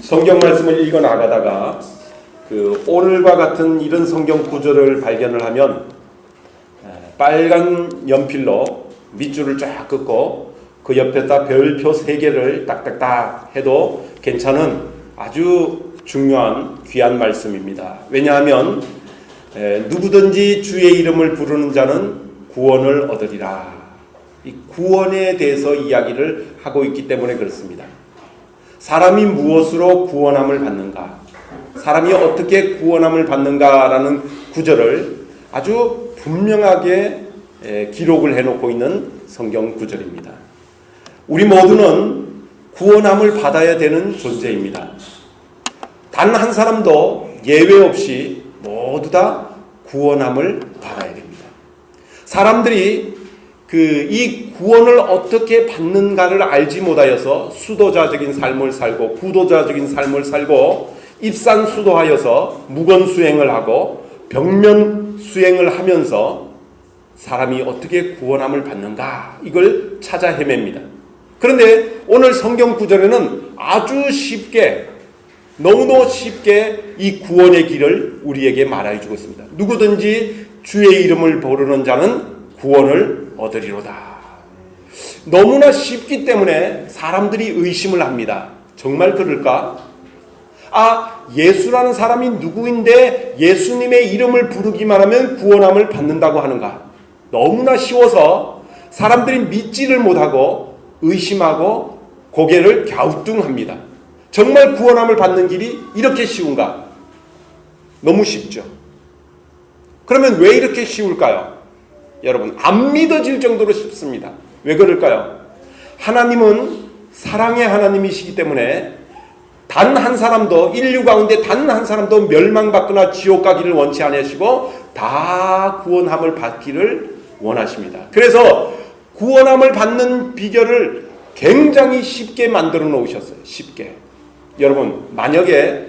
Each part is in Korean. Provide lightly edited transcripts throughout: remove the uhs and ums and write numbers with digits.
성경 말씀을 읽어 나가다가 오늘과 같은 이런 성경 구절을 발견을 하면 빨간 연필로 밑줄을 쫙 긋고 그 옆에다 별표 3개를 딱딱딱 해도 괜찮은 아주 중요한 귀한 말씀입니다. 왜냐하면 누구든지 주의 이름을 부르는 자는 구원을 얻으리라. 이 구원에 대해서 이야기를 하고 있기 때문에 그렇습니다. 사람이 무엇으로 구원함을 받는가? 사람이 어떻게 구원함을 받는가라는 구절을 아주 분명하게 기록을 해놓고 있는 성경 구절입니다. 우리 모두는 구원함을 받아야 되는 존재입니다. 단 한 사람도 예외 없이 모두 다 구원함을 받아야 됩니다. 사람들이 이 구원을 어떻게 받는가를 알지 못하여서 수도자적인 삶을 살고 부도자적인 삶을 살고 입산수도하여서 무건수행을 하고 벽면수행을 하면서 사람이 어떻게 구원함을 받는가 이걸 찾아 헤맵니다. 그런데 오늘 성경 구절에는 아주 쉽게 너무도 쉽게 이 구원의 길을 우리에게 말해주고 있습니다. 누구든지 주의 이름을 부르는 자는 구원을 얻으리로다. 너무나 쉽기 때문에 사람들이 의심을 합니다. 정말 그럴까? 예수라는 사람이 누구인데 예수님의 이름을 부르기만 하면 구원함을 받는다고 하는가? 너무나 쉬워서 사람들이 믿지를 못하고 의심하고 고개를 갸우뚱합니다. 정말 구원함을 받는 길이 이렇게 쉬운가? 너무 쉽죠. 그러면 왜 이렇게 쉬울까요? 여러분, 안 믿어질 정도로 쉽습니다. 왜 그럴까요? 하나님은 사랑의 하나님이시기 때문에 단 한 사람도, 인류 가운데 단 한 사람도 멸망받거나 지옥 가기를 원치 않으시고 다 구원함을 받기를 원하십니다. 그래서 구원함을 받는 비결을 굉장히 쉽게 만들어 놓으셨어요. 쉽게. 여러분, 만약에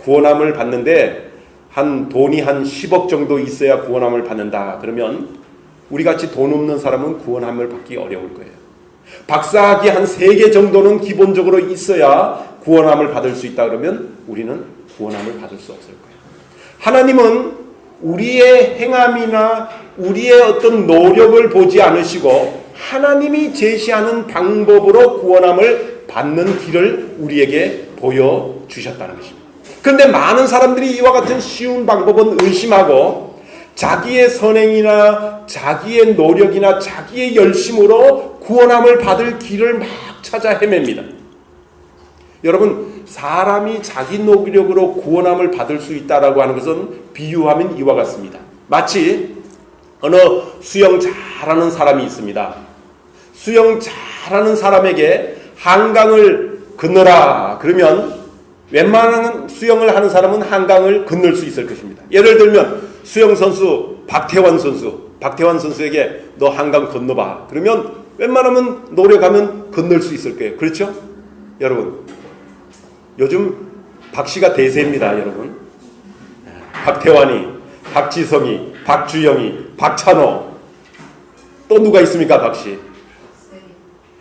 구원함을 받는데 돈이 한 10억 정도 있어야 구원함을 받는다. 그러면 우리같이 돈 없는 사람은 구원함을 받기 어려울 거예요. 박사학위 한 3개 정도는 기본적으로 있어야 구원함을 받을 수 있다. 그러면 우리는 구원함을 받을 수 없을 거예요. 하나님은 우리의 행함이나 우리의 어떤 노력을 보지 않으시고 하나님이 제시하는 방법으로 구원함을 받는 길을 우리에게 보여주셨다는 것입니다. 그런데 많은 사람들이 이와 같은 쉬운 방법은 의심하고 자기의 선행이나 자기의 노력이나 자기의 열심으로 구원함을 받을 길을 막 찾아 헤맵니다. 여러분, 사람이 자기 노력으로 구원함을 받을 수 있다라고 하는 것은 비유하면 이와 같습니다. 마치 어느 수영 잘하는 사람이 있습니다. 수영 잘하는 사람에게 한강을 건너라 그러면 웬만한 수영을 하는 사람은 한강을 건널 수 있을 것입니다. 예를 들면 수영 선수 박태환 선수에게 너 한강 건너봐 그러면 웬만하면 노력하면 건널 수 있을 거예요. 그렇죠? 여러분, 요즘 박씨가 대세입니다. 여러분, 박태환이, 박지성이, 박주영이, 박찬호, 또 누가 있습니까? 박씨?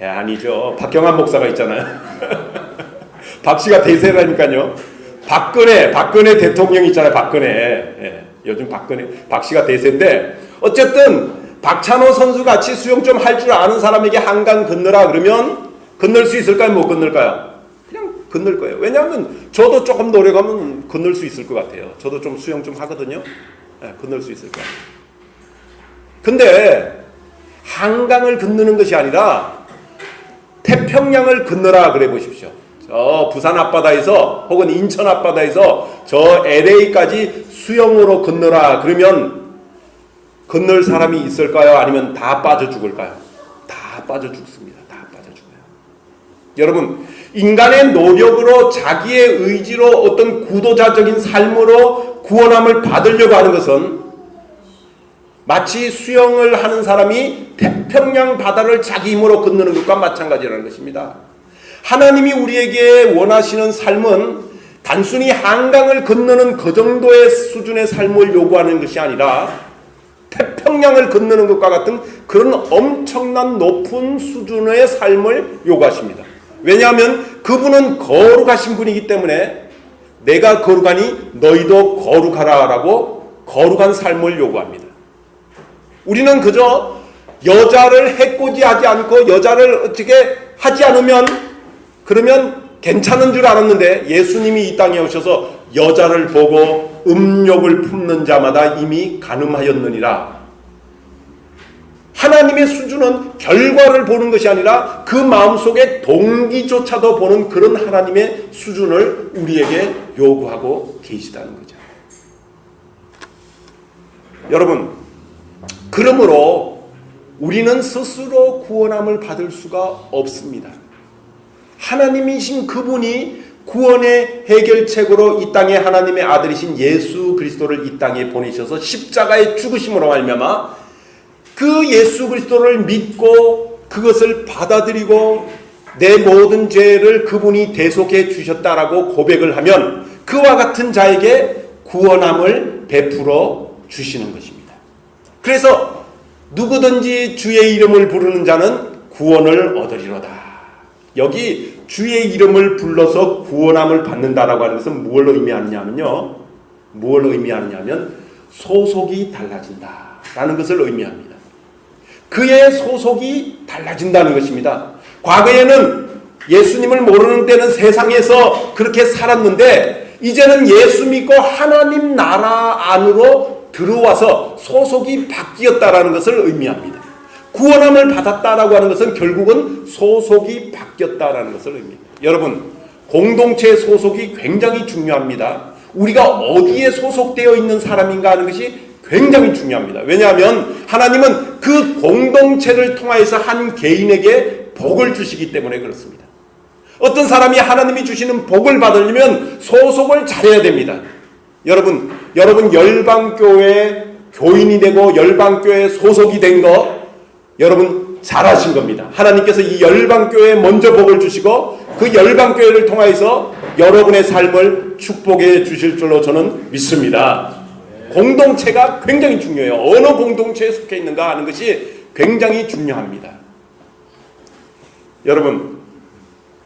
아니죠. 박경환 목사가 있잖아요. 박씨가 대세라니까요. 박근혜 대통령 있잖아요. 박근혜. 요즘 박씨가 대세인데 어쨌든 박찬호 선수 같이 수영 좀 할 줄 아는 사람에게 한강 건너라 그러면 건널 수 있을까요? 못 건널까요? 그냥 건널 거예요. 왜냐하면 저도 조금 노력하면 건널 수 있을 것 같아요. 저도 좀 수영 좀 하거든요. 건널 수 있을 것 같아요. 근데 한강을 건너는 것이 아니라 태평양을 건너라 그래 보십시오. 저 부산 앞바다에서 혹은 인천 앞바다에서 저 LA까지 수영으로 건너라 그러면 건널 사람이 있을까요? 아니면 다 빠져 죽을까요? 다 빠져 죽습니다. 다 빠져 죽어요. 여러분, 인간의 노력으로 자기의 의지로 어떤 구도자적인 삶으로 구원함을 받으려고 하는 것은 마치 수영을 하는 사람이 태평양 바다를 자기 힘으로 건너는 것과 마찬가지라는 것입니다. 하나님이 우리에게 원하시는 삶은 단순히 한강을 건너는 그 정도의 수준의 삶을 요구하는 것이 아니라 태평양을 건너는 것과 같은 그런 엄청난 높은 수준의 삶을 요구하십니다. 왜냐하면 그분은 거룩하신 분이기 때문에 내가 거룩하니 너희도 거룩하라라고 거룩한 삶을 요구합니다. 우리는 그저 여자를 해코지하지 않고 여자를 어떻게 하지 않으면 그러면 괜찮은 줄 알았는데 예수님이 이 땅에 오셔서 여자를 보고 음욕을 품는 자마다 이미 간음하였느니라. 하나님의 수준은 결과를 보는 것이 아니라 그 마음속의 동기조차도 보는 그런 하나님의 수준을 우리에게 요구하고 계시다는 거죠. 여러분, 그러므로 우리는 스스로 구원함을 받을 수가 없습니다. 하나님이신 그분이 구원의 해결책으로 이 땅에 하나님의 아들이신 예수 그리스도를 이 땅에 보내셔서 십자가의 죽으심으로 말미암아 그 예수 그리스도를 믿고 그것을 받아들이고 내 모든 죄를 그분이 대속해 주셨다라고 고백을 하면 그와 같은 자에게 구원함을 베풀어 주시는 것입니다. 그래서 누구든지 주의 이름을 부르는 자는 구원을 얻으리로다. 여기 주의 이름을 불러서 구원함을 받는다라고 하는 것은 무엇을 의미하느냐면요. 무엇을 의미하느냐면 소속이 달라진다라는 것을 의미합니다. 그의 소속이 달라진다는 것입니다. 과거에는 예수님을 모르는 때는 세상에서 그렇게 살았는데 이제는 예수 믿고 하나님 나라 안으로 들어와서 소속이 바뀌었다라는 것을 의미합니다. 구원함을 받았다라고 하는 것은 결국은 소속이 바뀌었다라는 것을 의미합니다. 여러분, 공동체의 소속이 굉장히 중요합니다. 우리가 어디에 소속되어 있는 사람인가 하는 것이 굉장히 중요합니다. 왜냐하면 하나님은 그 공동체를 통하여서 한 개인에게 복을 주시기 때문에 그렇습니다. 어떤 사람이 하나님이 주시는 복을 받으려면 소속을 잘해야 됩니다. 여러분 열방교회 교인이 되고 열방교회 소속이 된 거 여러분 잘하신 겁니다. 하나님께서 이 열방교회에 먼저 복을 주시고 그 열방교회를 통하여서 여러분의 삶을 축복해 주실 줄로 저는 믿습니다. 공동체가 굉장히 중요해요. 어느 공동체에 속해 있는가 하는 것이 굉장히 중요합니다. 여러분,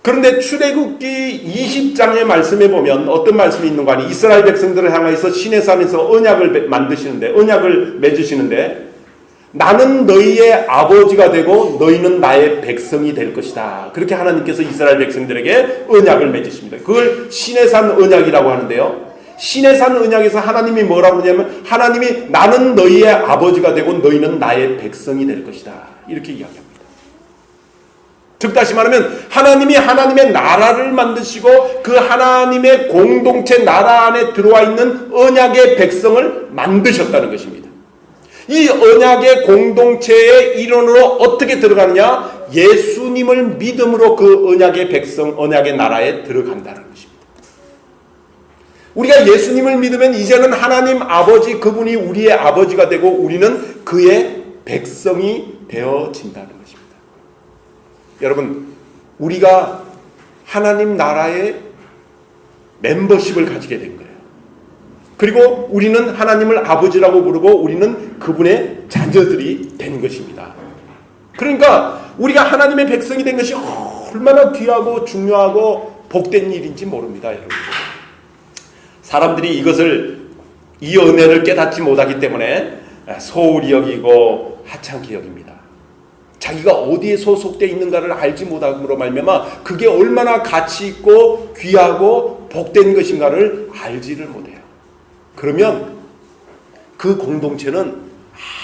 그런데 출애굽기 20장의 말씀에 보면 어떤 말씀이 있는가 하니 이스라엘 백성들을 향해서 시내산에서 언약을 맺으시는데 나는 너희의 아버지가 되고 너희는 나의 백성이 될 것이다. 그렇게 하나님께서 이스라엘 백성들에게 언약을 맺으십니다. 그걸 시내산 언약이라고 하는데요. 시내산 언약에서 하나님이 뭐라고 하냐면 하나님이 나는 너희의 아버지가 되고 너희는 나의 백성이 될 것이다. 이렇게 이야기합니다. 즉 다시 말하면 하나님이 하나님의 나라를 만드시고 그 하나님의 공동체 나라 안에 들어와 있는 언약의 백성을 만드셨다는 것입니다. 이 언약의 공동체의 일원으로 어떻게 들어가느냐? 예수님을 믿음으로 그 언약의 백성, 언약의 나라에 들어간다는 것입니다. 우리가 예수님을 믿으면 이제는 하나님 아버지 그분이 우리의 아버지가 되고 우리는 그의 백성이 되어진다는 것입니다. 여러분, 우리가 하나님 나라의 멤버십을 가지게 된 거예요. 그리고 우리는 하나님을 아버지라고 부르고 우리는 그분의 자녀들이 된 것입니다. 그러니까 우리가 하나님의 백성이 된 것이 얼마나 귀하고 중요하고 복된 일인지 모릅니다, 여러분. 사람들이 이 은혜를 깨닫지 못하기 때문에 소홀히 여기고 하찮게 여깁니다. 자기가 어디에 소속되어 있는가를 알지 못함으로 말미암아 그게 얼마나 가치 있고 귀하고 복된 것인가를 알지를 못해요. 그러면 그 공동체는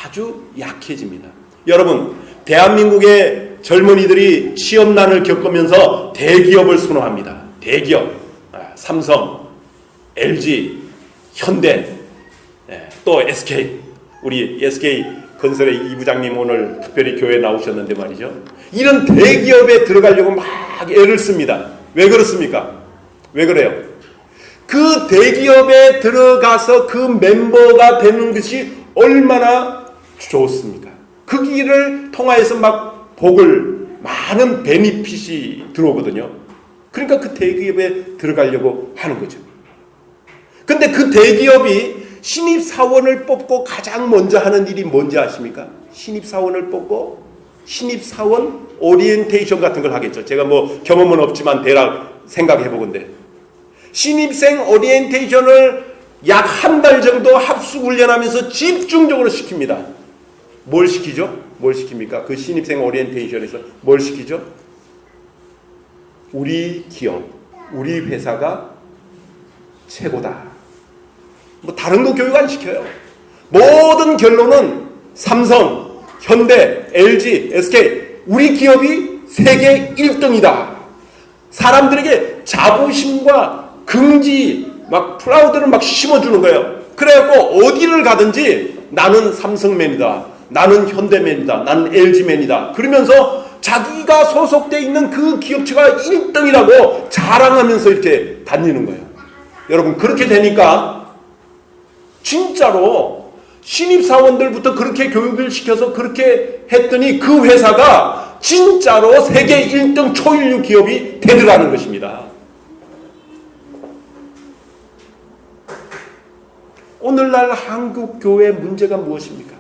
아주 약해집니다. 여러분, 대한민국의 젊은이들이 취업난을 겪으면서 대기업을 선호합니다. 대기업, 삼성, LG, 현대, 또 SK, 우리 SK 건설의 이 부장님 오늘 특별히 교회에 나오셨는데 말이죠. 이런 대기업에 들어가려고 막 애를 씁니다. 왜 그렇습니까? 왜 그래요? 그 대기업에 들어가서 그 멤버가 되는 것이 얼마나 좋습니까? 그 길을 통하여서 막 많은 베니핏이 들어오거든요. 그러니까 그 대기업에 들어가려고 하는 거죠. 근데 그 대기업이 신입사원을 뽑고 가장 먼저 하는 일이 뭔지 아십니까? 신입사원을 뽑고 신입사원 오리엔테이션 같은 걸 하겠죠. 제가 뭐 경험은 없지만 대략 생각해 보건데 신입생 오리엔테이션을 약 한 달 정도 합숙 훈련하면서 집중적으로 시킵니다. 뭘 시키죠? 뭘 시킵니까? 그 신입생 오리엔테이션에서 뭘 시키죠? 우리 기업, 우리 회사가 최고다. 뭐 다른 거 교육 안 시켜요. 모든 결론은 삼성, 현대, LG, SK 우리 기업이 세계 1등이다. 사람들에게 자부심과 긍지, 막 프라우드를 막 심어주는 거예요. 그래갖고 어디를 가든지 나는 삼성맨이다. 나는 현대맨이다. 나는 LG맨이다. 그러면서 자기가 소속돼 있는 그 기업체가 1등이라고 자랑하면서 이렇게 다니는 거예요. 여러분 그렇게 되니까 진짜로 신입사원들부터 그렇게 교육을 시켜서 그렇게 했더니 그 회사가 진짜로 세계 1등 초일류 기업이 되더라는 것입니다. 오늘날 한국교회의 문제가 무엇입니까?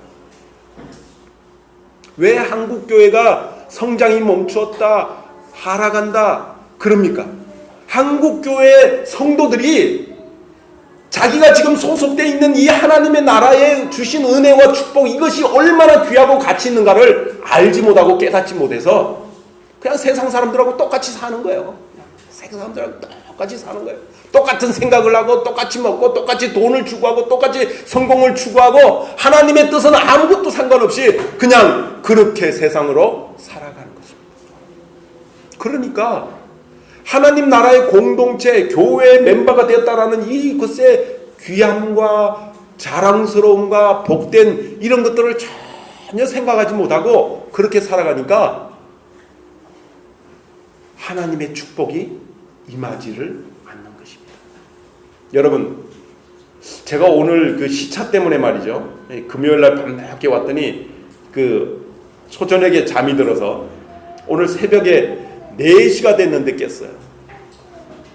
왜 한국교회가 성장이 멈추었다, 하락한다 그럽니까? 한국교회 성도들이 자기가 지금 소속되어 있는 이 하나님의 나라에 주신 은혜와 축복 이것이 얼마나 귀하고 가치 있는가를 알지 못하고 깨닫지 못해서 그냥 세상 사람들하고 똑같이 사는 거예요. 세상 사람들하고 똑같이 사는 거예요. 똑같은 생각을 하고 똑같이 먹고 똑같이 돈을 추구하고 똑같이 성공을 추구하고 하나님의 뜻은 아무것도 상관없이 그냥 그렇게 세상으로 살아가는 것입니다. 그러니까 하나님 나라의 공동체, 교회의 멤버가 되었다라는 이것의 귀함과 자랑스러움과 복된 이런 것들을 전혀 생각하지 못하고 그렇게 살아가니까 하나님의 축복이 임하지를 않는 것입니다. 여러분, 제가 오늘 그 시차 때문에 말이죠. 금요일날 밤늦게 왔더니 그 초저녁에 잠이 들어서 오늘 새벽에 4시가 됐는데 깼어요.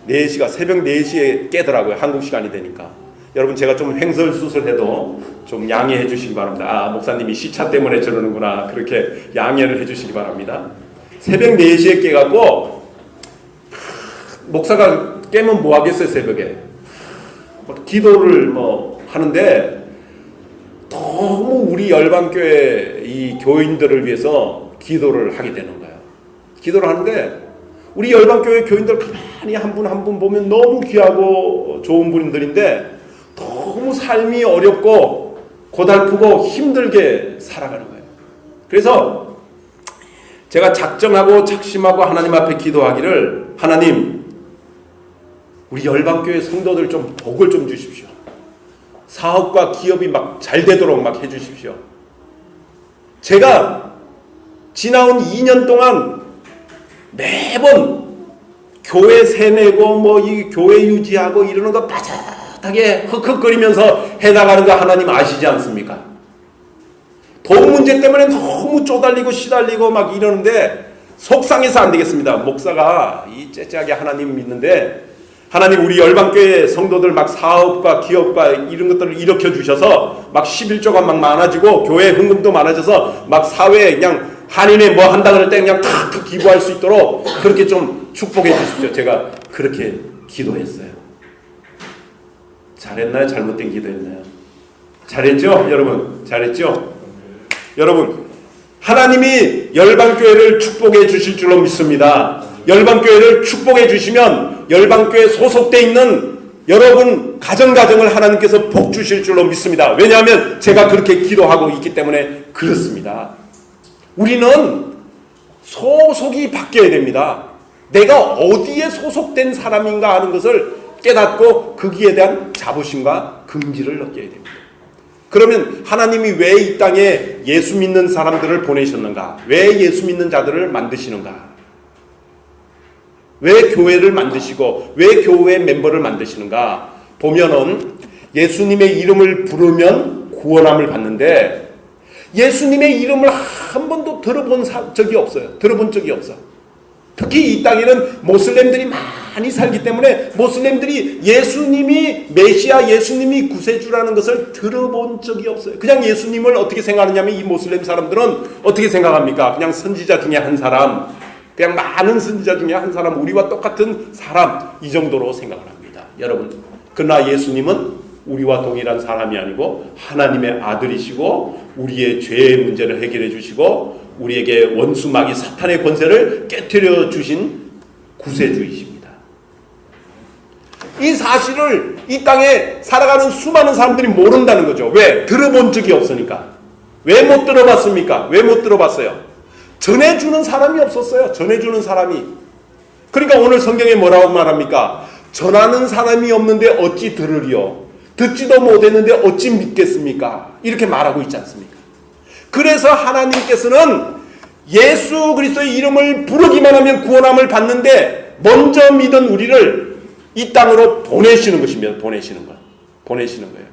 4시가 새벽 4시에 깨더라고요. 한국 시간이 되니까. 여러분 제가 좀 횡설수설해도 좀 양해해 주시기 바랍니다. 아, 목사님이 시차 때문에 저러는구나. 그렇게 양해를 해 주시기 바랍니다. 새벽 4시에 깨갖고 목사가 깨면 뭐 하겠어요, 새벽에. 기도를 뭐 하는데 너무 우리 열방교회 이 교인들을 위해서 기도를 하게 되는 거예요. 기도를 하는데 우리 열방교회 교인들 가만히 한 분 한 분 보면 너무 귀하고 좋은 분들인데 너무 삶이 어렵고 고달프고 힘들게 살아가는 거예요. 그래서 제가 작정하고 작심하고 하나님 앞에 기도하기를 하나님 우리 열방교회 성도들 좀 복을 좀 주십시오. 사업과 기업이 막 잘 되도록 막 해주십시오. 제가 지나온 2년 동안 매번 교회 세내고 뭐 이 교회 유지하고 이러는 거 빠듯하게 흑흑거리면서 해나가는 거 하나님 아시지 않습니까? 돈 문제 때문에 너무 쪼달리고 시달리고 막 이러는데 속상해서 안 되겠습니다. 목사가 이 째째하게 하나님 믿는데 하나님 우리 열방교회 성도들 막 사업과 기업과 이런 것들을 일으켜 주셔서 막 11조가 막 많아지고 교회 헌금도 많아져서 막 사회에 그냥 한인회 뭐 한다 그럴 때 그냥 탁 기부할 수 있도록 그렇게 좀 축복해 주십시오. 제가 그렇게 기도했어요. 잘했나요? 잘못된 기도했나요? 잘했죠? 여러분 잘했죠? 여러분 하나님이 열방교회를 축복해 주실 줄로 믿습니다. 열방교회를 축복해 주시면 열방교회 소속돼 있는 여러분 가정을 하나님께서 복 주실 줄로 믿습니다. 왜냐하면 제가 그렇게 기도하고 있기 때문에 그렇습니다. 우리는 소속이 바뀌어야 됩니다. 내가 어디에 소속된 사람인가 하는 것을 깨닫고 거기에 대한 자부심과 긍지를 느껴야 됩니다. 그러면 하나님이 왜 이 땅에 예수 믿는 사람들을 보내셨는가? 왜 예수 믿는 자들을 만드시는가? 왜 교회를 만드시고 왜 교회 멤버를 만드시는가? 보면은 예수님의 이름을 부르면 구원함을 받는데 예수님의 이름을 한 번도 들어본 적이 없어요. 들어본 적이 없어. 특히 이 땅에는 모슬렘들이 많이 살기 때문에 모슬렘들이 예수님이 메시아, 예수님이 구세주라는 것을 들어본 적이 없어요. 그냥 예수님을 어떻게 생각하냐면 이 모슬렘 사람들은 어떻게 생각합니까? 그냥 선지자 중에 한 사람, 그냥 많은 선지자 중에 한 사람, 우리와 똑같은 사람, 이 정도로 생각을 합니다. 여러분, 그러나 예수님은 우리와 동일한 사람이 아니고 하나님의 아들이시고 우리의 죄의 문제를 해결해 주시고 우리에게 원수 마귀 사탄의 권세를 깨뜨려 주신 구세주이십니다. 이 사실을 이 땅에 살아가는 수많은 사람들이 모른다는 거죠. 왜? 들어본 적이 없으니까. 왜 못 들어봤습니까? 왜 못 들어봤어요? 전해주는 사람이 없었어요. 전해주는 사람이. 그러니까 오늘 성경에 뭐라고 말합니까? 전하는 사람이 없는데 어찌 들으리요? 듣지도 못했는데 어찌 믿겠습니까? 이렇게 말하고 있지 않습니까? 그래서 하나님께서는 예수 그리스도의 이름을 부르기만 하면 구원함을 받는데 먼저 믿은 우리를 이 땅으로 보내시는 것입니다. 보내시는 거예요.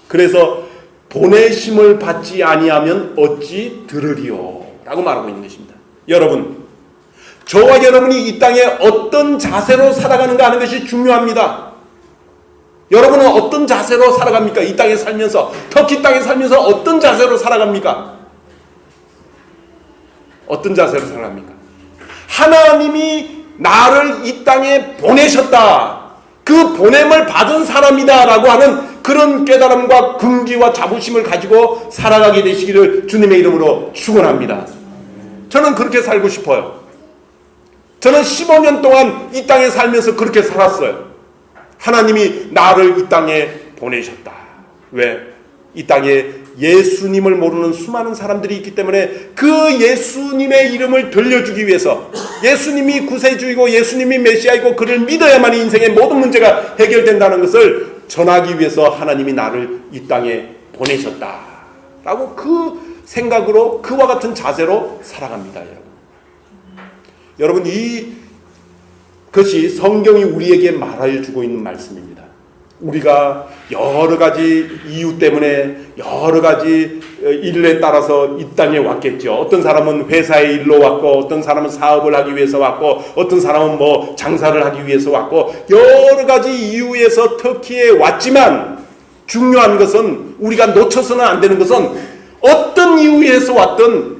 그래서 보내심을 받지 아니하면 어찌 들으리요? 라고 말하고 있는 것입니다. 여러분, 저와 여러분이 이 땅에 어떤 자세로 살아가는가 하는 것이 중요합니다. 여러분은 어떤 자세로 살아갑니까? 이 땅에 살면서, 터키 땅에 살면서 어떤 자세로 살아갑니까? 어떤 자세로 살아갑니까? 하나님이 나를 이 땅에 보내셨다. 그 보냄을 받은 사람이다 라고 하는 그런 깨달음과 긍지와 자부심을 가지고 살아가게 되시기를 주님의 이름으로 축원합니다. 저는 그렇게 살고 싶어요. 저는 15년 동안 이 땅에 살면서 그렇게 살았어요. 하나님이 나를 이 땅에 보내셨다. 왜? 이 땅에 예수님을 모르는 수많은 사람들이 있기 때문에 그 예수님의 이름을 들려주기 위해서, 예수님이 구세주이고 예수님이 메시아이고 그를 믿어야만 인생의 모든 문제가 해결된다는 것을 전하기 위해서 하나님이 나를 이 땅에 보내셨다 라고 그 생각으로, 그와 같은 자세로 살아갑니다. 여러분, 그것이 성경이 우리에게 말해주고 있는 말씀입니다. 우리가 여러 가지 이유 때문에 여러 가지 일에 따라서 이 땅에 왔겠죠. 어떤 사람은 회사의 일로 왔고, 어떤 사람은 사업을 하기 위해서 왔고, 어떤 사람은 뭐 장사를 하기 위해서 왔고, 여러 가지 이유에서 터키에 왔지만 중요한 것은, 우리가 놓쳐서는 안 되는 것은, 어떤 이유에서 왔든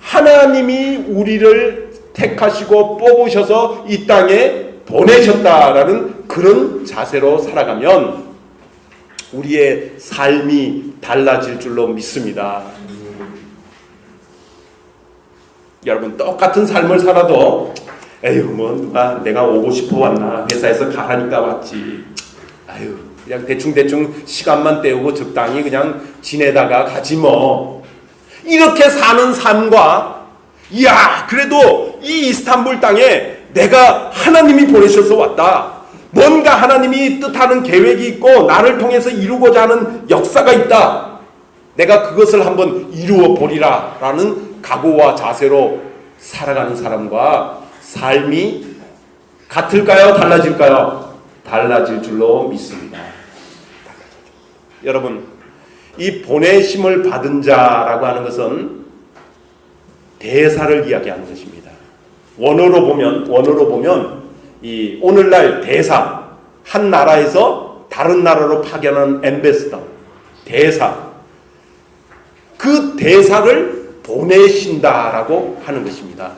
하나님이 우리를 택하시고 뽑으셔서 이 땅에 보내셨다라는 그런 자세로 살아가면 우리의 삶이 달라질 줄로 믿습니다. 여러분, 똑같은 삶을 살아도 에휴 뭐 누가 내가 오고 싶어 왔나, 회사에서 가라니까 왔지, 아유 그냥 대충 시간만 때우고 적당히 그냥 지내다가 가지 뭐, 이렇게 사는 삶과, 이야 그래도 이 이스탄불 땅에 내가 하나님이 보내셔서 왔다, 뭔가 하나님이 뜻하는 계획이 있고 나를 통해서 이루고자 하는 역사가 있다, 내가 그것을 한번 이루어 보리라 라는 각오와 자세로 살아가는 사람과 삶이 같을까요? 달라질까요? 달라질 줄로 믿습니다. 여러분, 이 보내심을 받은 자라고 하는 것은 대사를 이야기하는 것입니다. 원어로 보면 이 오늘날 대사, 한 나라에서 다른 나라로 파견한 엠베스더, 대사, 그 대사를 보내신다라고 하는 것입니다.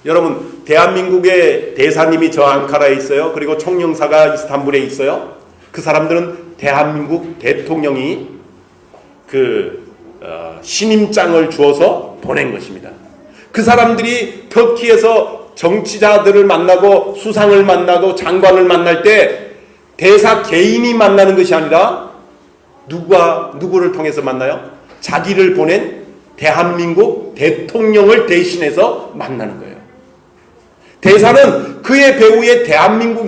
여러분, 대한민국의 대사님이 저 앙카라에 있어요. 그리고 총영사가 이스탄불에 있어요. 그 사람들은 대한민국 대통령이 신임장을 주어서 보낸 것입니다. 그 사람들이 터키에서 정치자들을 만나고 수상을 만나고 장관을 만날 때 대사 개인이 만나는 것이 아니라 누구를 통해서 만나요? 자기를 보낸 대한민국 대통령을 대신해서 만나는 거예요. 대사는 그의 배후에 대한민국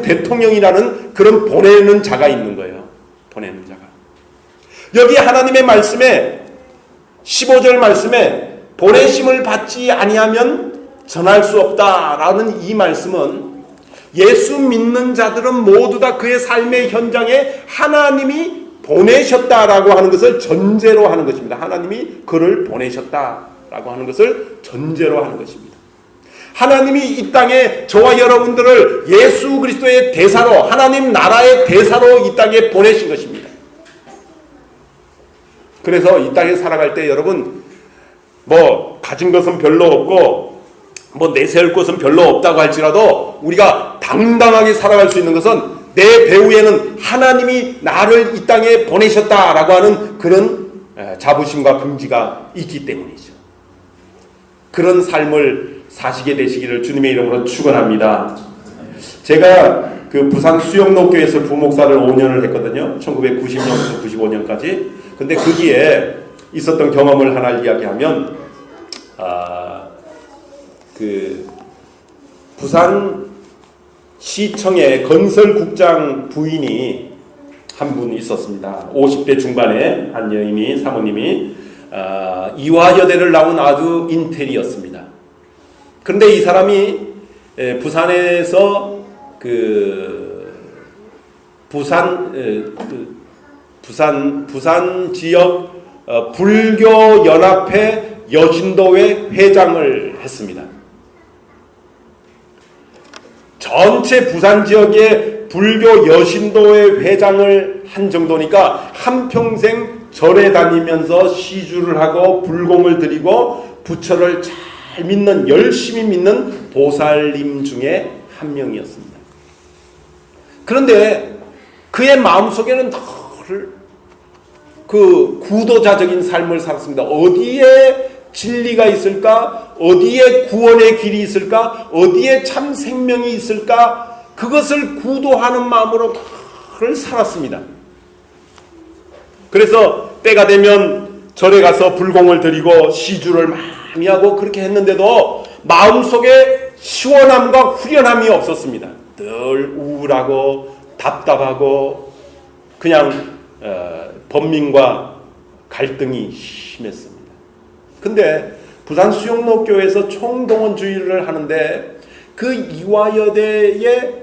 대통령이라는 그런 보내는 자가 있는 거예요. 보내는 자가. 여기 하나님의 말씀에 15절 말씀에 보내심을 받지 아니하면 전할 수 없다라는 이 말씀은 예수 믿는 자들은 모두 다 그의 삶의 현장에 하나님이 보내셨다라고 하는 것을 전제로 하는 것입니다. 하나님이 그를 보내셨다라고 하는 것을 전제로 하는 것입니다. 하나님이 이 땅에 저와 여러분들을 예수 그리스도의 대사로, 하나님 나라의 대사로 이 땅에 보내신 것입니다. 그래서 이 땅에 살아갈 때 여러분 뭐 가진 것은 별로 없고 뭐 내세울 것은 별로 없다고 할지라도 우리가 당당하게 살아갈 수 있는 것은 내 배후에는 하나님이 나를 이 땅에 보내셨다라고 하는 그런 자부심과 긍지가 있기 때문이죠. 그런 삶을 사시게 되시기를 주님의 이름으로 축원합니다. 제가 그 부산 수영로교에서 부목사를 5년을 했거든요. 1990년부터 95년까지. 근데 거기에 있었던 경험을 하나 이야기하면 그 부산 시청의 건설국장 부인이 한 분 있었습니다. 50대 중반의 한 여인이, 사모님이 이화여대를 나온 아주 인텔이었습니다. 그런데 이 사람이 부산에서 부산 지역 불교연합회 여신도회 회장을 했습니다. 전체 부산 지역의 불교 여신도회 회장을 한 정도니까 한평생 절에 다니면서 시주를 하고 불공을 드리고 부처를 잘 믿는, 열심히 믿는 보살님 중에 한 명이었습니다. 그런데 그의 마음속에는 늘 그 구도자적인 삶을 살았습니다. 어디에 진리가 있을까? 어디에 구원의 길이 있을까? 어디에 참 생명이 있을까? 그것을 구도하는 마음으로 늘 살았습니다. 그래서 때가 되면 절에 가서 불공을 드리고 시주를 많이 하고 그렇게 했는데도 마음속에 시원함과 후련함이 없었습니다. 늘 우울하고 답답하고 그냥 범민과 갈등이 심했습니다. 근데 부산 수영로교에서 총동원주의를 하는데 그 이화여대에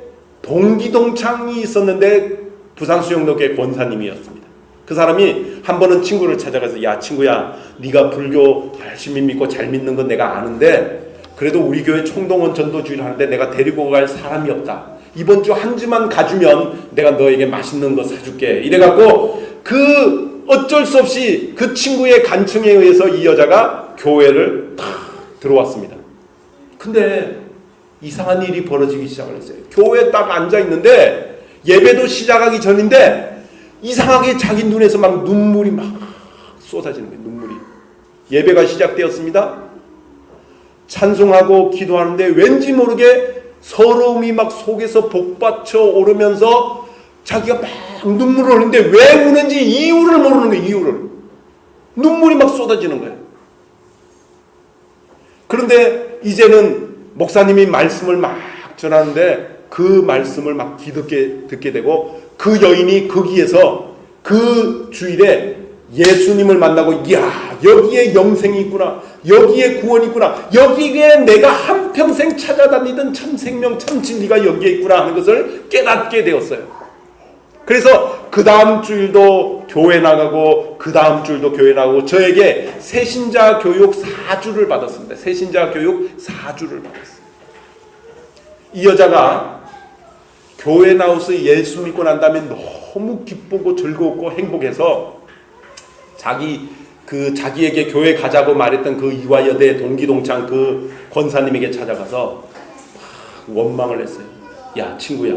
동기동창이 있었는데 부산 수영로교의 권사님이었습니다. 그 사람이 한 번은 친구를 찾아가서 야 친구야, 네가 불교 열심히 믿고 잘 믿는 건 내가 아는데 그래도 우리 교회 총동원 전도주의를 하는데 내가 데리고 갈 사람이 없다. 이번 주 한 주만 가주면 내가 너에게 맛있는 거 사줄게. 이래갖고 그 어쩔 수 없이 그 친구의 간청에 의해서 이 여자가 교회를 탁 들어왔습니다. 근데 이상한 일이 벌어지기 시작을 했어요. 교회에 딱 앉아있는데 예배도 시작하기 전인데 이상하게 자기 눈에서 막 눈물이 막 쏟아지는 거예요. 눈물이. 예배가 시작되었습니다. 찬송하고 기도하는데 왠지 모르게 서러움이 막 속에서 복받쳐 오르면서 자기가 막 눈물을 흘리는데 왜 우는지 이유를 모르는 거예요. 이유를. 눈물이 막 쏟아지는 거예요. 그런데 이제는 목사님이 말씀을 막 전하는데 그 말씀을 막 듣게 되고 그 여인이 거기에서 그 주일에 예수님을 만나고 이야 여기에 영생이 있구나, 여기에 구원이 있구나, 여기에 내가 한평생 찾아다니던 참 생명 참 진리가 여기에 있구나 하는 것을 깨닫게 되었어요. 그래서 그 다음 주일도 교회 나가고 그 다음 주일도 교회 나가고 저에게 새신자 교육 4주를 받았습니다. 새신자 교육 4주를 받았어요. 이 여자가 교회 나와서 예수 믿고 난 다음에 너무 기쁘고 즐겁고 행복해서 자기에게 교회 가자고 말했던 그 이화여대 동기동창 그 권사님에게 찾아가서 원망을 했어요. 야 친구야,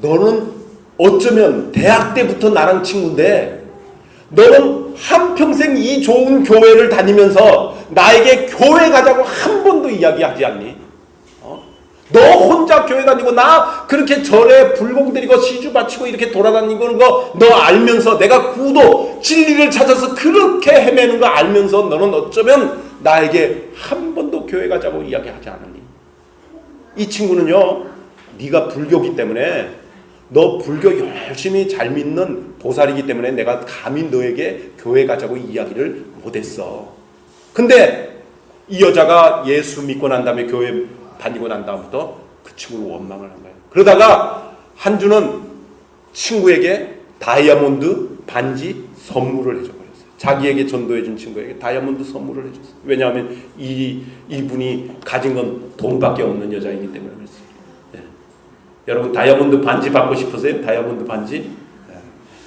너는 어쩌면 대학 때부터 나랑 친구인데 너는 한평생 이 좋은 교회를 다니면서 나에게 교회 가자고 한 번도 이야기하지 않니? 너 혼자 교회 다니고 나 그렇게 절에 불공 드리고 시주 바치고 이렇게 돌아다니는 거 너 알면서 내가 구도 진리를 찾아서 그렇게 헤매는 거 알면서 너는 어쩌면 나에게 한 번도 교회 가자고 이야기하지 않았니? 이 친구는요, 네가 불교기 때문에 너 불교 열심히 잘 믿는 보살이기 때문에 내가 감히 너에게 교회 가자고 이야기를 못했어. 근데 이 여자가 예수 믿고 난 다음에 교회 다니고 난 다음부터 그 친구를 원망을 한 거예요. 그러다가 한 주는 친구에게 다이아몬드 반지 선물을 해줘버렸어요. 자기에게 전도해 준 친구에게 다이아몬드 선물을 해줬어요. 왜냐하면 이분이 가진 건 돈밖에 없는 여자이기 때문에 그렇습니다. 예. 여러분 다이아몬드 반지 받고 싶으세요? 다이아몬드 반지? 예.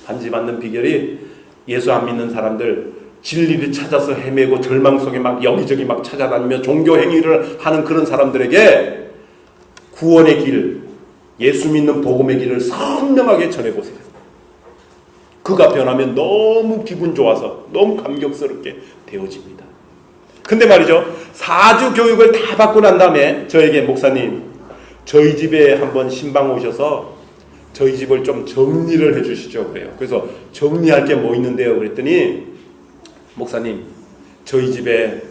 반지 받는 비결이 예수 안 믿는 사람들 진리를 찾아서 헤매고 절망 속에 막 여기저기 막 찾아다니며 종교 행위를 하는 그런 사람들에게 구원의 길, 예수 믿는 복음의 길을 선명하게 전해보세요. 그가 변하면 너무 기분 좋아서 너무 감격스럽게 되어집니다. 근데 말이죠, 4주 교육을 다 받고 난 다음에 저에게 목사님 저희 집에 한번 신방 오셔서 저희 집을 좀 정리를 해 주시죠 그래요. 그래서 정리할 게 뭐 있는데요 그랬더니 목사님 저희 집에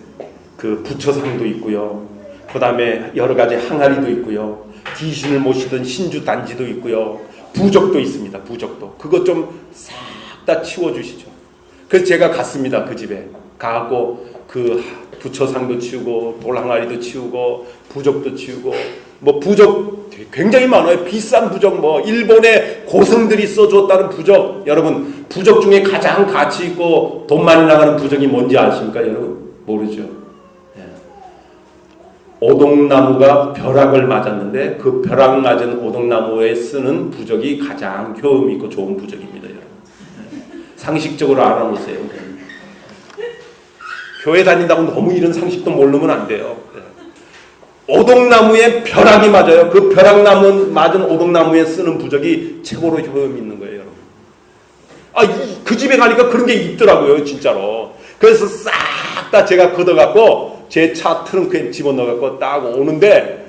그 부처상도 있고요, 그 다음에 여러 가지 항아리도 있고요, 귀신을 모시던 신주 단지도 있고요, 부적도 있습니다. 부적도 그것 좀 싹 다 치워주시죠. 그래서 제가 갔습니다. 그 집에 가고 그 부처상도 치우고 돌항아리도 치우고 부적도 치우고 뭐 부적 굉장히 많아요. 비싼 부적, 뭐 일본의 고승들이 써줬다는 부적. 여러분 부적 중에 가장 가치 있고 돈 많이 나가는 부적이 뭔지 아십니까 여러분? 모르죠. 예. 오동나무가 벼락을 맞았는데 그 벼락 맞은 오동나무에 쓰는 부적이 가장 효험 있고 좋은 부적입니다 여러분. 상식적으로 알아놓으세요. 교회 다닌다고 너무 이런 상식도 모르면 안 돼요. 오동나무에 벼락이 맞아요. 그 벼락나무 맞은 오동나무에 쓰는 부적이 최고로 효험 있는 거예요, 여러분. 그 집에 가니까 그런 게 있더라고요, 진짜로. 그래서 싹 다 제가 걷어갖고 제 차 트렁크에 집어넣어갖고 딱 오는데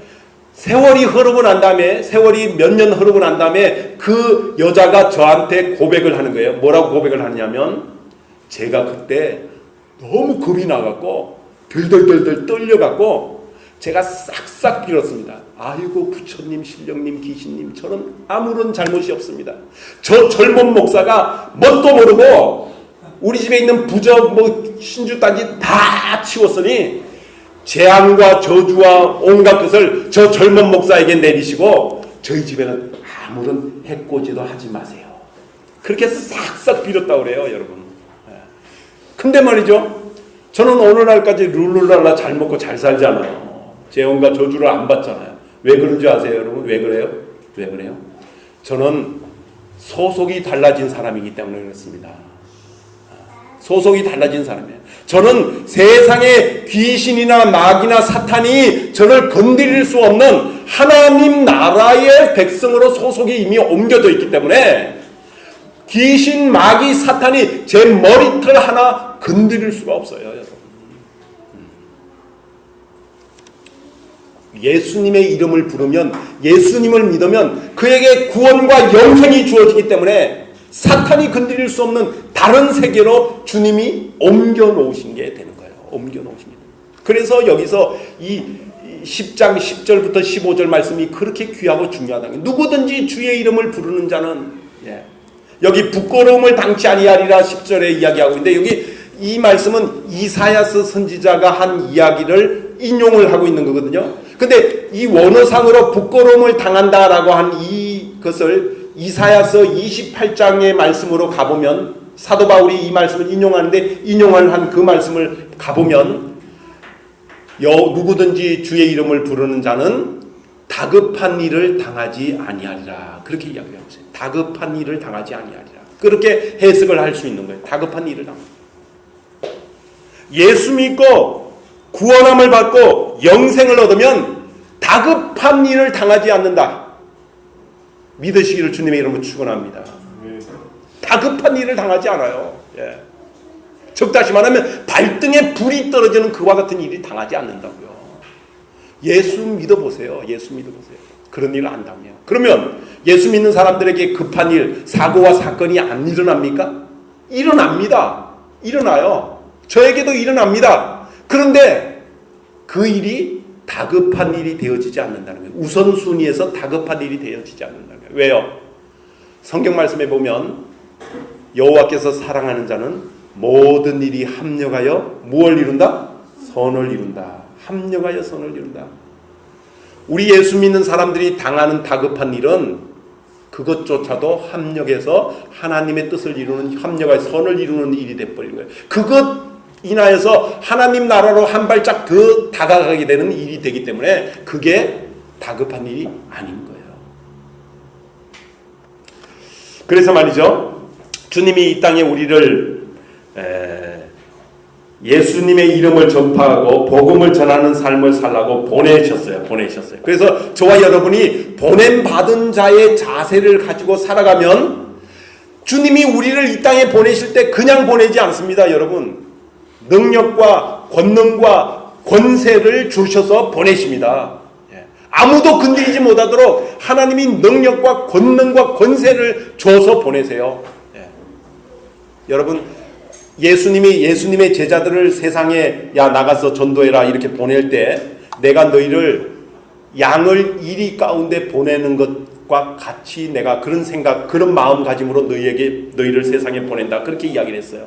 세월이 흐르고 난 다음에, 세월이 몇 년 흐르고 난 다음에 그 여자가 저한테 고백을 하는 거예요. 뭐라고 고백을 하냐면 제가 그때 너무 겁이 나갖고 덜덜덜덜 떨려갖고 제가 싹싹 빌었습니다. 아이고 부처님, 신령님, 귀신님 저는 아무런 잘못이 없습니다. 저 젊은 목사가 뭣도 모르고 우리 집에 있는 부적 뭐 신주단지 다 치웠으니 재앙과 저주와 온갖 것을 저 젊은 목사에게 내리시고 저희 집에는 아무런 해코지도 하지 마세요. 그렇게 싹싹 빌었다고 그래요 여러분. 근데 말이죠, 저는 오늘날까지 룰루랄라 잘 먹고 잘 살잖아요. 재앙과 저주를 안 받잖아요. 왜 그런지 아세요 여러분? 왜 그래요? 왜 그래요? 저는 소속이 달라진 사람이기 때문에 그렇습니다. 소속이 달라진 사람이에요. 저는 세상의 귀신이나 마귀나 사탄이 저를 건드릴 수 없는 하나님 나라의 백성으로 소속이 이미 옮겨져 있기 때문에 귀신, 마귀, 사탄이 제 머리털 하나 건드릴 수가 없어요, 여러분. 예수님의 이름을 부르면, 예수님을 믿으면 그에게 구원과 영생이 주어지기 때문에 사탄이 건드릴 수 없는 다른 세계로 주님이 옮겨 놓으신 게 되는 거예요. 옮겨 놓으신 게. 그래서 여기서 이 10장 10절부터 15절 말씀이 그렇게 귀하고 중요하다는 거예요. 누구든지 주의 이름을 부르는 자는, 여기 부끄러움을 당치 아니하리라 10절에 이야기하고 있는데, 여기 이 말씀은 이사야스 선지자가 한 이야기를 인용을 하고 있는 거거든요. 근데 이 원어상으로 부끄러움을 당한다라고 한 이것을 이사야서 28장의 말씀으로 가보면, 사도 바울이 이 말씀을 인용하는데 인용을 한 그 말씀을 가보면 누구든지 주의 이름을 부르는 자는 다급한 일을 당하지 아니하리라, 그렇게 이야기하고 있어요. 다급한 일을 당하지 아니하리라, 그렇게 해석을 할 수 있는 거예요. 다급한 일을 당하지. 예수 믿고 구원함을 받고 영생을 얻으면 다급한 일을 당하지 않는다. 믿으시기를 주님의 이름으로 축원합니다. 다급한 일을 당하지 않아요. 즉 다시 말하면 발등에 불이 떨어지는 그와 같은 일이 당하지 않는다고요. 예수 믿어보세요. 예수 믿어보세요. 그런 일을 안 당해요. 그러면 예수 믿는 사람들에게 급한 일, 사고와 사건이 안 일어납니까? 일어납니다. 일어나요. 저에게도 일어납니다. 그런데 그 일이 다급한 일이 되어지지 않는다는 거예요. 우선순위에서 다급한 일이 되어지지 않는다는 거예요. 왜요? 성경 말씀에 보면 여호와께서 사랑하는 자는 모든 일이 합력하여 무엇을 이룬다? 선을 이룬다. 합력하여 선을 이룬다. 우리 예수 믿는 사람들이 당하는 다급한 일은 그것조차도 합력해서 하나님의 뜻을 이루는, 합력의 선을 이루는 일이 돼버린 거예요. 그것 인하여서 하나님 나라로 한 발짝 더 다가가게 되는 일이 되기 때문에 그게 다급한 일이 아닌 거예요. 그래서 말이죠, 주님이 이 땅에 우리를 예수님의 이름을 전파하고 복음을 전하는 삶을 살라고 보내셨어요. 그래서 저와 여러분이 보냄받은 자의 자세를 가지고 살아가면 주님이 우리를 이 땅에 보내실 때 그냥 보내지 않습니다. 여러분, 능력과 권능과 권세를 주셔서 보내십니다. 아무도 건드리지 못하도록 하나님이 능력과 권능과 권세를 줘서 보내세요. 여러분, 예수님의 제자들을 세상에 야 나가서 전도해라 이렇게 보낼 때 내가 너희를 양을 이리 가운데 보내는 것과 같이 내가 그런 생각, 그런 마음가짐으로 너희를 세상에 보낸다, 그렇게 이야기를 했어요.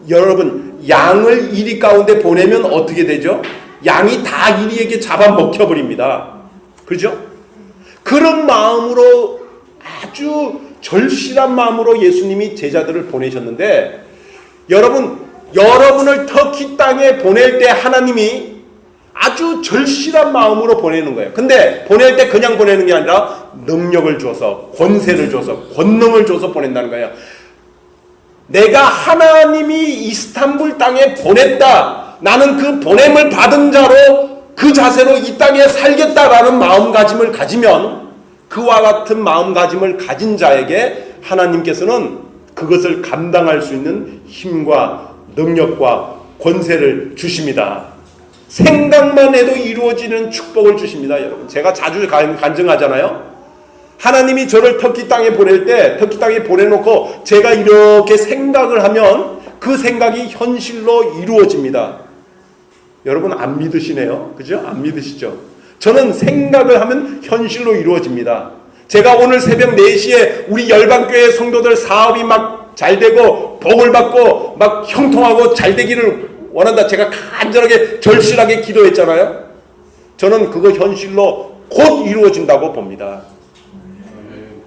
여러분, 양을 이리 가운데 보내면 어떻게 되죠? 양이 다 이리에게 잡아먹혀버립니다. 그죠? 그런 마음으로, 아주 절실한 마음으로 예수님이 제자들을 보내셨는데, 여러분을 터키 땅에 보낼 때 하나님이 아주 절실한 마음으로 보내는 거예요. 근데 보낼 때 그냥 보내는 게 아니라 능력을 줘서, 권세를 줘서, 권능을 줘서 보낸다는 거예요. 내가 하나님이 이스탄불 땅에 보냈다, 나는 그 보냄을 받은 자로 그 자세로 이 땅에 살겠다라는 마음가짐을 가지면, 그와 같은 마음가짐을 가진 자에게 하나님께서는 그것을 감당할 수 있는 힘과 능력과 권세를 주십니다. 생각만 해도 이루어지는 축복을 주십니다. 여러분, 제가 자주 간증하잖아요. 하나님이 저를 터키 땅에 보낼 때, 터키 땅에 보내놓고 제가 이렇게 생각을 하면 그 생각이 현실로 이루어집니다. 여러분, 안 믿으시네요. 그죠? 안 믿으시죠? 저는 생각을 하면 현실로 이루어집니다. 제가 오늘 새벽 4시에 우리 열방교회 성도들 사업이 막 잘 되고 복을 받고 막 형통하고 잘 되기를 원한다, 제가 간절하게 절실하게 기도했잖아요. 저는 그거 현실로 곧 이루어진다고 봅니다.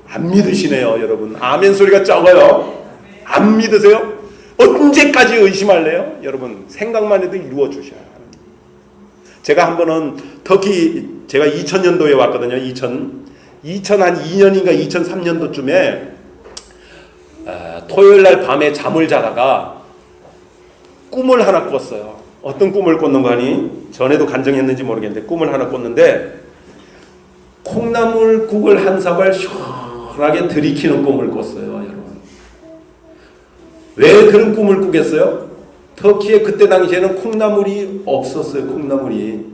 안 믿으시네요. 여러분, 아멘 소리가 적어요. 안 믿으세요? 언제까지 의심할래요? 여러분, 생각만 해도 이루어 주셔요. 제가 한 번은 터키, 제가 2000년도에 왔거든요. 2002년인가 2003년도쯤에 토요일날 밤에 잠을 자다가 꿈을 하나 꿨어요. 어떤 꿈을 꿨는 거 아니? 전에도 간증했는지 모르겠는데 꿈을 하나 꿨는데 콩나물국을 한 사발 시원하게 들이키는 꿈을 꿨어요. 여러분, 왜 그런 꿈을 꾸겠어요? 터키에 그때 당시에는 콩나물이 없었어요. 콩나물이.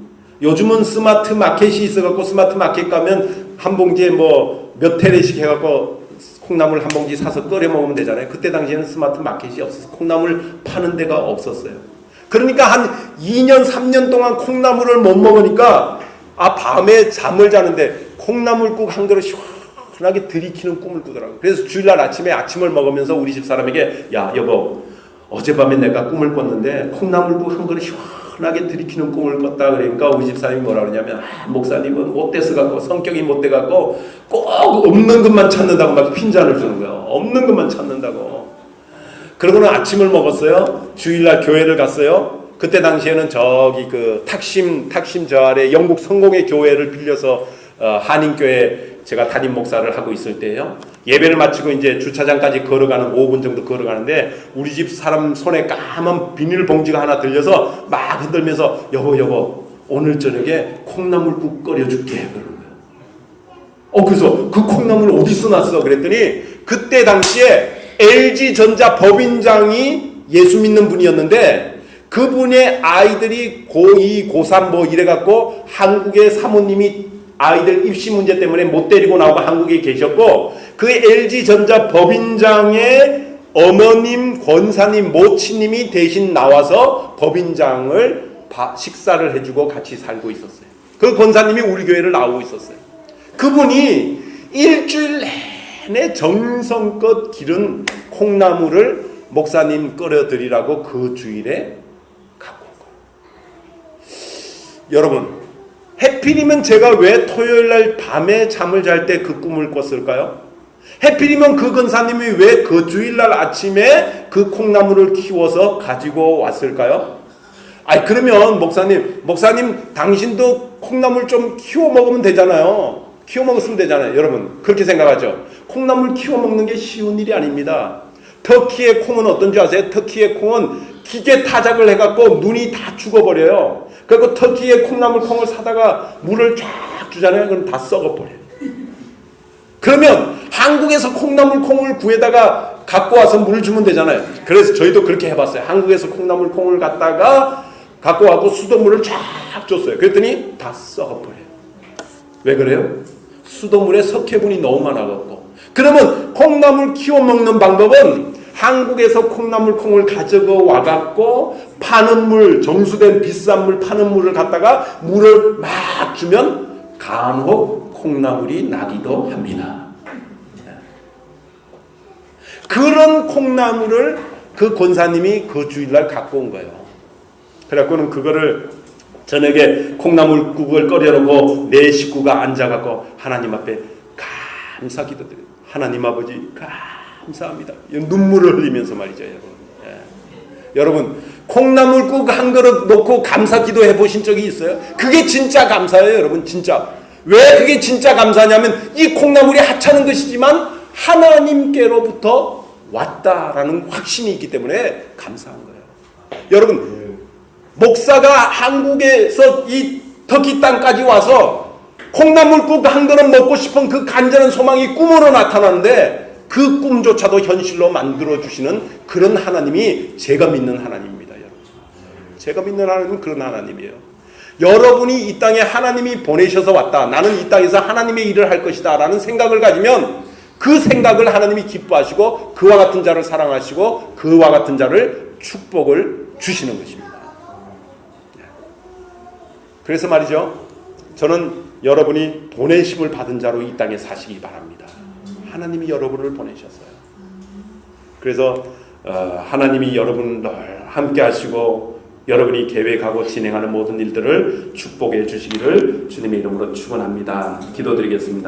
요즘은 스마트 마켓이 있어갖고 스마트 마켓 가면 한 봉지에 뭐 몇 테레씩 해갖고 콩나물 한 봉지 사서 끓여 먹으면 되잖아요. 그때 당시에는 스마트 마켓이 없어서 콩나물 파는 데가 없었어요. 그러니까 한 2년 3년 동안 콩나물을 못 먹으니까 밤에 잠을 자는데 콩나물국 한 그릇 시원하게 들이키는 꿈을 꾸더라고요. 그래서 주일날 아침에 아침을 먹으면서 우리 집 사람에게, 야 여보, 어젯밤에 내가 꿈을 꿨는데 콩나물국 한 그릇 시원하게 들이키는 꿈을 꿨다. 그러니까 우리 집사람이 뭐라 그러냐면, 목사님은 못돼서 갖고, 성격이 못돼 갖고 꼭 없는 것만 찾는다고 막 핀잔을 주는 거예요. 없는 것만 찾는다고. 그러고는 아침을 먹었어요. 주일날 교회를 갔어요. 그때 당시에는 저기 그 탁심 저 아래 영국 성공의 교회를 빌려서 한인교회 제가 담임 목사를 하고 있을 때예요. 예배를 마치고 이제 주차장까지 걸어가는 5분 정도 걸어가는데 우리 집 사람 손에 까만 비닐봉지가 하나 들려서 막 흔들면서 여보 오늘 저녁에 콩나물국 끓여줄게 그러는 거예요. 그래서 그 콩나물 어디서 났어? 그랬더니 그때 당시에 LG전자 법인장이 예수 믿는 분이었는데 그분의 아이들이 고2, 고3 뭐 이래갖고 한국의 사모님이 아이들 입시 문제 때문에 못 데리고 나오고 한국에 계셨고 그 LG전자 법인장의 어머님, 권사님, 모친님이 대신 나와서 법인장을 식사를 해주고 같이 살고 있었어요. 그 권사님이 우리 교회를 나오고 있었어요. 그분이 일주일 내내 정성껏 기른 콩나물을 목사님 끓여드리라고 그 주일에 갖고 온 거예요. 여러분, 해필이면 제가 왜 토요일날 밤에 잠을 잘 때 그 꿈을 꿨을까요? 해필이면 그 권사님이 왜 그 주일날 아침에 그 콩나물을 키워서 가지고 왔을까요? 아니 그러면 목사님 당신도 콩나물 좀 키워 먹으면 되잖아요. 키워 먹었으면 되잖아요. 여러분 그렇게 생각하죠. 콩나물 키워 먹는 게 쉬운 일이 아닙니다. 터키의 콩은 어떤지 아세요? 터키의 콩은 기계 타작을 해갖고 눈이 다 죽어버려요. 그리고 터키의 콩나물 콩을 사다가 물을 쫙 주잖아요. 그럼 다 썩어버려요. 그러면 한국에서 콩나물 콩을 구해다가 갖고 와서 물 주면 되잖아요. 그래서 저희도 그렇게 해봤어요. 한국에서 콩나물 콩을 갖다가 갖고 와서 수돗물을 쫙 줬어요. 그랬더니 다 썩어버려요. 왜 그래요? 수돗물에 석회분이 너무 많아갖고. 그러면 콩나물 키워 먹는 방법은 한국에서 콩나물 콩을 가지고 와갖고 파는 물, 정수된 비싼 물 파는 물을 갖다가 물을 막 주면 간혹 콩나물이 나기도 합니다. 그런 콩나물을 그 권사님이 그 주일날 갖고 온 거예요. 그래갖고는 그거를 저녁에 콩나물국을 끓여놓고 내 식구가 앉아갖고 하나님 앞에 감사 기도드려요. 하나님 아버지 감사합니다. 눈물을 흘리면서 말이죠, 여러분. 여러분 콩나물국 한 그릇 놓고 감사 기도해 보신 적이 있어요? 그게 진짜 감사예요, 여러분. 진짜. 왜 그게 진짜 감사냐면 이 콩나물이 하찮은 것이지만 하나님께로부터 왔다라는 확신이 있기 때문에 감사한 거예요. 여러분 목사가 한국에서 이 터키 땅까지 와서 콩나물국 한 그릇 먹고 싶은 그 간절한 소망이 꿈으로 나타나는데 그 꿈조차도 현실로 만들어주시는 그런 하나님이 제가 믿는 하나님입니다. 여러분. 제가 믿는 하나님은 그런 하나님이에요. 여러분이 이 땅에 하나님이 보내셔서 왔다. 나는 이 땅에서 하나님의 일을 할 것이다 라는 생각을 가지면 그 생각을 하나님이 기뻐하시고 그와 같은 자를 사랑하시고 그와 같은 자를 축복을 주시는 것입니다. 그래서 말이죠. 저는 여러분이 보내심을 받은 자로 이 땅에 사시기 바랍니다. 하나님이 여러분을 보내셨어요. 그래서 하나님이 여러분을 함께 하시고 여러분이 계획하고 진행하는 모든 일들을 축복해 주시기를 주님의 이름으로 축원합니다. 기도드리겠습니다.